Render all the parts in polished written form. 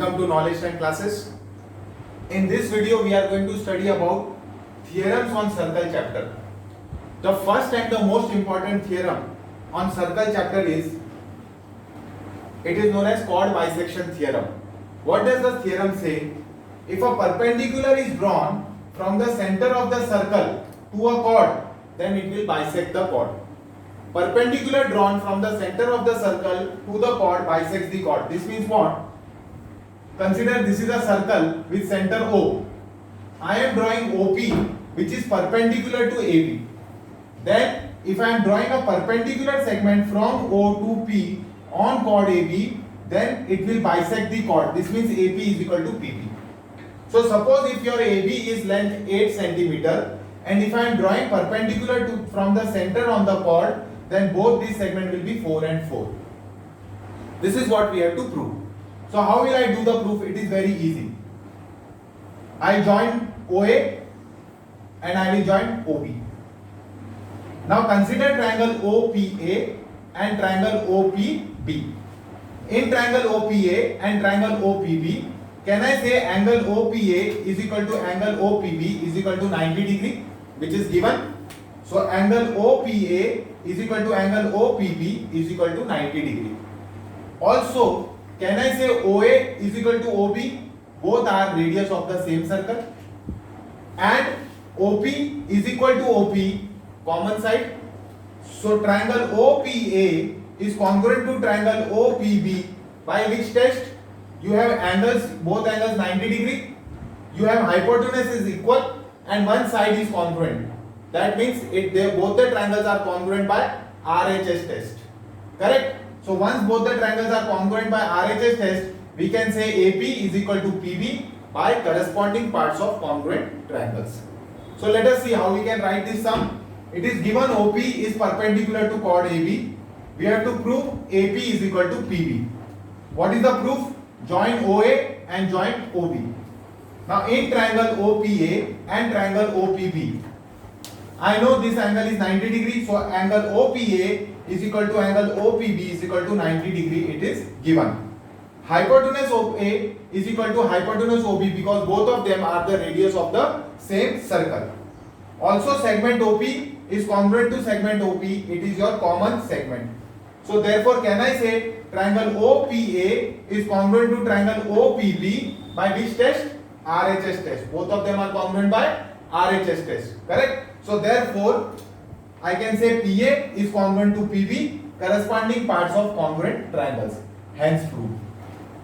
Welcome to Knowledge Time classes. In this video we are going to study about theorems on circle chapter. The first and the most important theorem on circle chapter is known as chord bisection theorem. What does the theorem say? If a perpendicular is drawn from the center of the circle to a chord, then it will bisect the chord. Perpendicular drawn from the center of the circle to the chord bisects the chord. This means what? Consider this is a circle with center O. I am drawing OP which is perpendicular to AB. Then if I am drawing a perpendicular segment from O to P on chord AB, then it will bisect the chord. This means AP is equal to PP. So suppose if your AB is length 8 cm and if I am drawing perpendicular to from the center on the chord, then both these segments will be 4 and 4. This is what we have to prove. So how will I do the proof? It is very easy. I join OA and I will join OB. Now consider triangle OPA and triangle OPB. In triangle OPA and triangle OPB, can I say angle OPA is equal to angle OPB is equal to 90 degree, which is given. So angle OPA is equal to angle OPB is equal to 90 degree. Also, can I say OA is equal to OB? Both are radius of the same circle. And OP is equal to OP, common side. So triangle OPA is congruent to triangle OPB by which test? You have angles, both angles 90 degree. You have hypotenuse is equal and one side is congruent. That means both the triangles are congruent by RHS test. Correct? So once both the triangles are congruent by RHS test, we can say AP is equal to PB by corresponding parts of congruent triangles. So let us see how we can write this sum. It is given OP is perpendicular to chord AB. We have to prove AP is equal to PB. What is the proof? Join OA and join OB. Now in triangle OPA and triangle OPB, I know this angle is 90 degree, so angle OPA is equal to angle OPB is equal to 90 degree. It is given. Hypotenuse OA is equal to hypotenuse OB because both of them are the radius of the same circle. Also segment OP is congruent to segment OP. It is your common segment. So therefore can I say triangle OPA is congruent to triangle OPB by which test? RHS test. Both of them are congruent by RHS test. Correct? So therefore I can say PA is congruent to PB, corresponding parts of congruent triangles. Hence proved.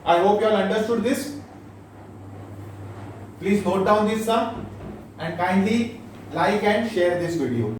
I hope you all understood this. Please note down this sum and kindly like and share this video.